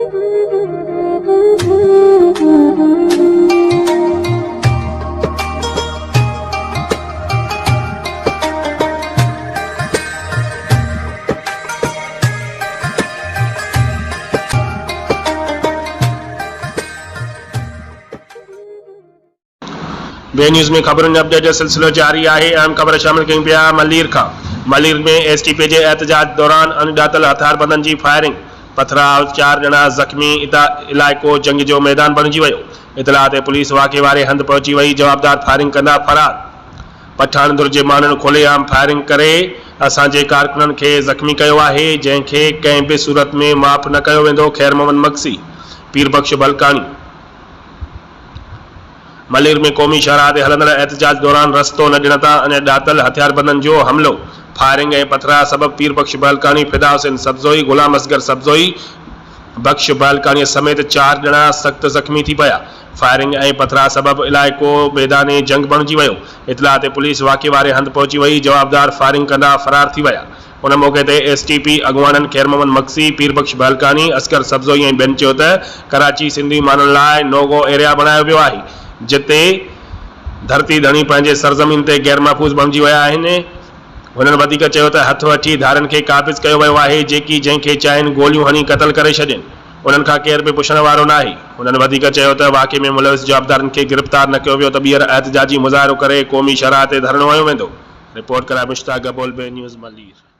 बे न्यूज़ में खबरुनि अपडेट जो सिलसिलो जारी है। अहम खबर शामिल कयूं पिया मलीर खां। मलीर में एसटीपी के एहतजाज दौरान अणॼातल हथियारबंदनि जी फायरिंग, पथराव, 4 ॼणा ज़ख़्मी, इलाइक़ो जंग जो मैदान बणिजी वियो। इतला ते पुलिस वाक़े वारे हंधि पहुची वई, जवाबदार फायरिंग कंदा फरार। पठान दुर जे माण्हुनि खुलेआम फायरिंग करे असांजे कारकुननि खे ज़ख़्मी कयो आहे, जंहिंखे कंहिं बि सूरत में माफ़ न कयो वेंदो। ख़ैर मोहम्मद मक्सी, पीरबख्श बलकानी। मलीर में क़ौमी शाहराह ते हलंदड़ एहतजाज दौरान रस्तो न ॾियण तां अणॼातल हथियारबंदनि जो हमलो, फायरिंग ऐं पथराव सबबि पीरबख्श बलकानी, फिदा हुसैन सब्ज़ोई, गुलाम असगर सब्ज़ोई, बख्श बलकानी समेत 4 ॼणा सख़्त ज़ख़्मी थी पिया। फायरिंग ऐं पथराव सबबि इलाइक़ो मैदान जंग बणिजी वियो। इतला ते पुलिस वाक़े वारे हंधि पहुची वई, जवाबदार फायरिंग कंदा फरार थी विया। उन मौक़े ते एसटीपी अॻुवाननि ख़ैर मोहम्मद मक्सी, पीरबख्श बलकानी, असगर सब्ज़ोई ऐं ॿियनि चयो त कराची सिंधी माण्हुनि लाइ नोगो एरिया बणायो वियो आहे, जिते धरती धणी पंहिंजे सरज़मीन ते गैर महफ़ूज़ बणिजी विया आहिनि। हुननि वधीक चयो त हथ वठी धारनि खे क़ाबिज़ कयो वियो आहे, जेकी जंहिंखे चाहिनि गोलियूं हणी क़तल करे छॾनि। उन्हनि खां केर बि पुछण वारो न आहे। हुननि वधीक चयो त वाक़े में मुलविस जवाबदारनि खे गिरफ़्तार न कयो वियो त ॿीहर एहतजाजी मुज़ाहिरो करे क़ौमी शराह ते धरणो हयो वेंदो। रिपोर्ट कराए मुश्ताक गबोल, बे न्यूज़ मलीर।